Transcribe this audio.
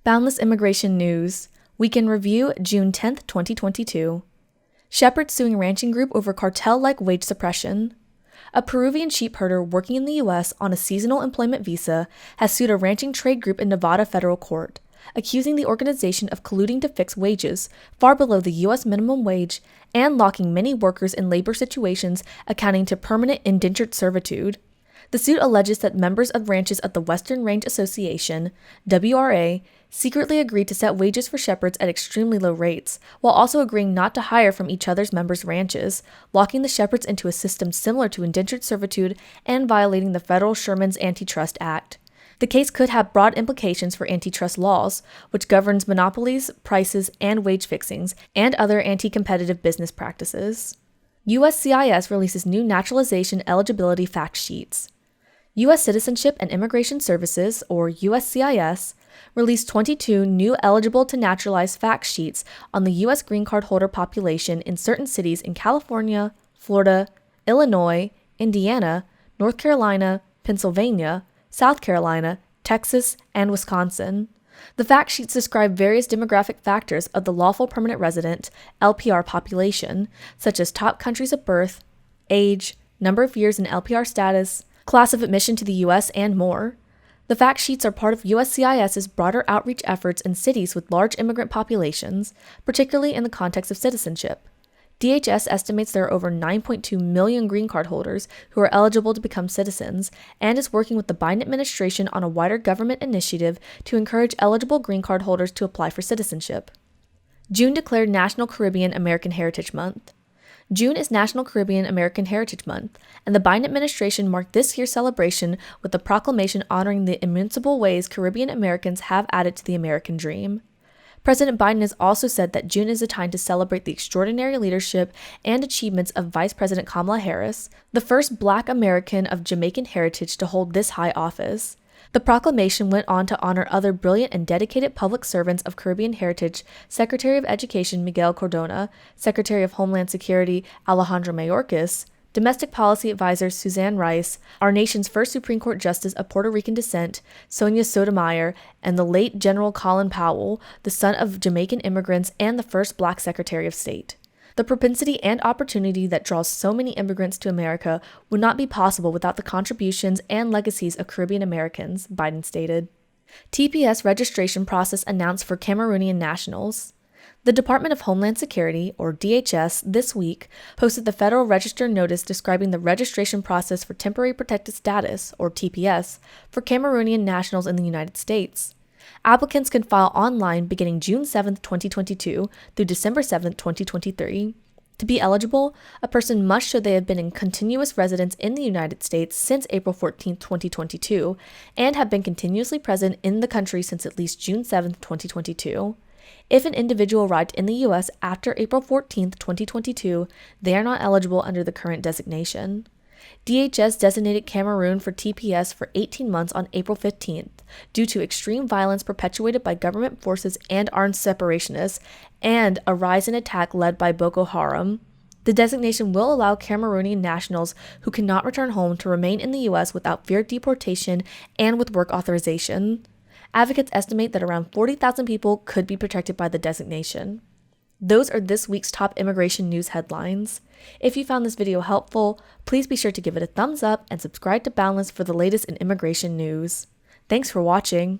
Boundless Immigration News, Week in Review, June 10, 2022. Shepherds suing ranching group over cartel-like wage suppression. A Peruvian sheep herder working in the U.S. on a seasonal employment visa has sued a ranching trade group in Nevada federal court, accusing the organization of colluding to fix wages far below the U.S. minimum wage and locking many workers in labor situations amounting to permanent indentured servitude. The suit alleges that members of ranches of the Western Range Association, WRA, secretly agreed to set wages for shepherds at extremely low rates, while also agreeing not to hire from each other's members' ranches, locking the shepherds into a system similar to indentured servitude and violating the federal Sherman's Antitrust Act. The case could have broad implications for antitrust laws, which governs monopolies, prices, and wage fixings, and other anti-competitive business practices. USCIS releases new naturalization eligibility fact sheets. U.S. Citizenship and Immigration Services, or USCIS, released 22 new eligible to naturalize fact sheets on the U.S. green card holder population in certain cities in California, Florida, Illinois, Indiana, North Carolina, Pennsylvania, South Carolina, Texas, and Wisconsin. The fact sheets describe various demographic factors of the lawful permanent resident, LPR population, such as top countries of birth, age, number of years in LPR status, class of admission to the U.S., and more. The fact sheets are part of USCIS's broader outreach efforts in cities with large immigrant populations, particularly in the context of citizenship. DHS estimates there are over 9.2 million green card holders who are eligible to become citizens and is working with the Biden administration on a wider government initiative to encourage eligible green card holders to apply for citizenship. June declared National Caribbean American Heritage Month. June is National Caribbean American Heritage Month, and the Biden administration marked this year's celebration with a proclamation honoring the immeasurable ways Caribbean Americans have added to the American dream. President Biden has also said that June is a time to celebrate the extraordinary leadership and achievements of Vice President Kamala Harris, the first Black American of Jamaican heritage to hold this high office. The proclamation went on to honor other brilliant and dedicated public servants of Caribbean heritage: Secretary of Education Miguel Cardona, Secretary of Homeland Security Alejandro Mayorkas, Domestic Policy Advisor Suzanne Rice, our nation's first Supreme Court Justice of Puerto Rican descent, Sonia Sotomayor, and the late General Colin Powell, the son of Jamaican immigrants and the first Black Secretary of State. The propensity and opportunity that draws so many immigrants to America would not be possible without the contributions and legacies of Caribbean Americans, Biden stated. TPS registration process announced for Cameroonian nationals. The Department of Homeland Security, or DHS, this week posted the Federal Register notice describing the registration process for Temporary Protected Status, or TPS, for Cameroonian nationals in the United States. Applicants can file online beginning June 7, 2022 through December 7, 2023. To be eligible, a person must show they have been in continuous residence in the United States since April 14, 2022, and have been continuously present in the country since at least June 7, 2022. If an individual arrived in the U.S. after April 14, 2022, they are not eligible under the current designation. DHS designated Cameroon for TPS for 18 months on April 15th due to extreme violence perpetuated by government forces and armed separationists and a rise in attack led by Boko Haram. The designation will allow Cameroonian nationals who cannot return home to remain in the U.S. without fear of deportation and with work authorization. Advocates estimate that around 40,000 people could be protected by the designation. Those are this week's top immigration news headlines. If you found this video helpful, please be sure to give it a thumbs up and subscribe to Boundless for the latest in immigration news. Thanks for watching.